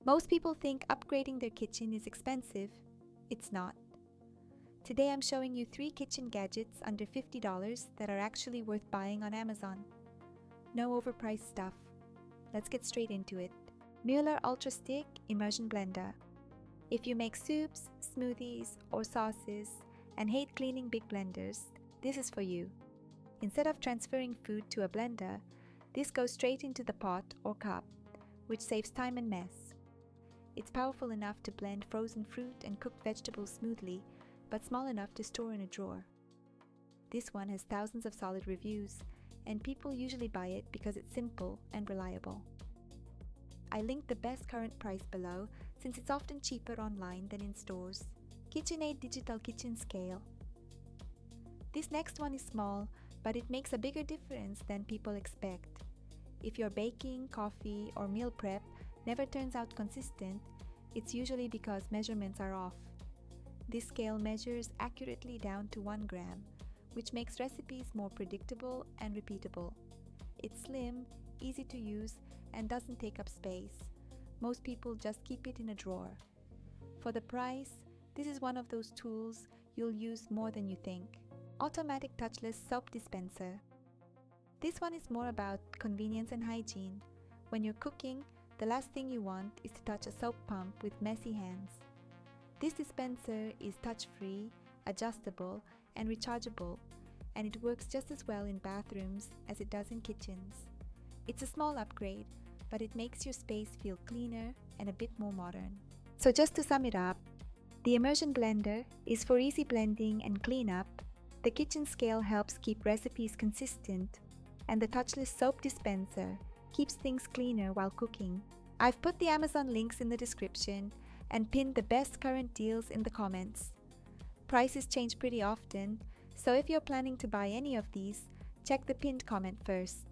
Most people think upgrading their kitchen is expensive. It's not. Today I'm showing you 3 kitchen gadgets under $50 that are actually worth buying on Amazon. No overpriced stuff. Let's get straight into it. Mueller Ultra Stick Immersion Blender. If you make soups, smoothies, or sauces and hate cleaning big blenders, this is for you. Instead of transferring food to a blender, this goes straight into the pot or cup, which saves time and mess. It's powerful enough to blend frozen fruit and cooked vegetables smoothly, but small enough to store in a drawer. This one has thousands of solid reviews, and people usually buy it because it's simple and reliable. I linked the best current price below since it's often cheaper online than in stores. KitchenAid Digital Kitchen Scale. This next one is small, but it makes a bigger difference than people expect. If your baking, coffee, or meal prep never turns out consistent, it's usually because measurements are off. This scale measures accurately down to 1 gram, which makes recipes more predictable and repeatable. It's slim, easy to use, and doesn't take up space. Most people just keep it in a drawer. For the price, this is one of those tools you'll use more than you think. Automatic touchless soap dispenser. This one is more about convenience and hygiene. When you're cooking, the last thing you want is to touch a soap pump with messy hands. This dispenser is touch-free, adjustable, and rechargeable, and it works just as well in bathrooms as it does in kitchens. It's a small upgrade, but it makes your space feel cleaner and a bit more modern. So just to sum it up, the immersion blender is for easy blending and cleanup, the kitchen scale helps keep recipes consistent, and the touchless soap dispenser keeps things cleaner while cooking. I've put the Amazon links in the description and pinned the best current deals in the comments. Prices change pretty often, so if you're planning to buy any of these, check the pinned comment first.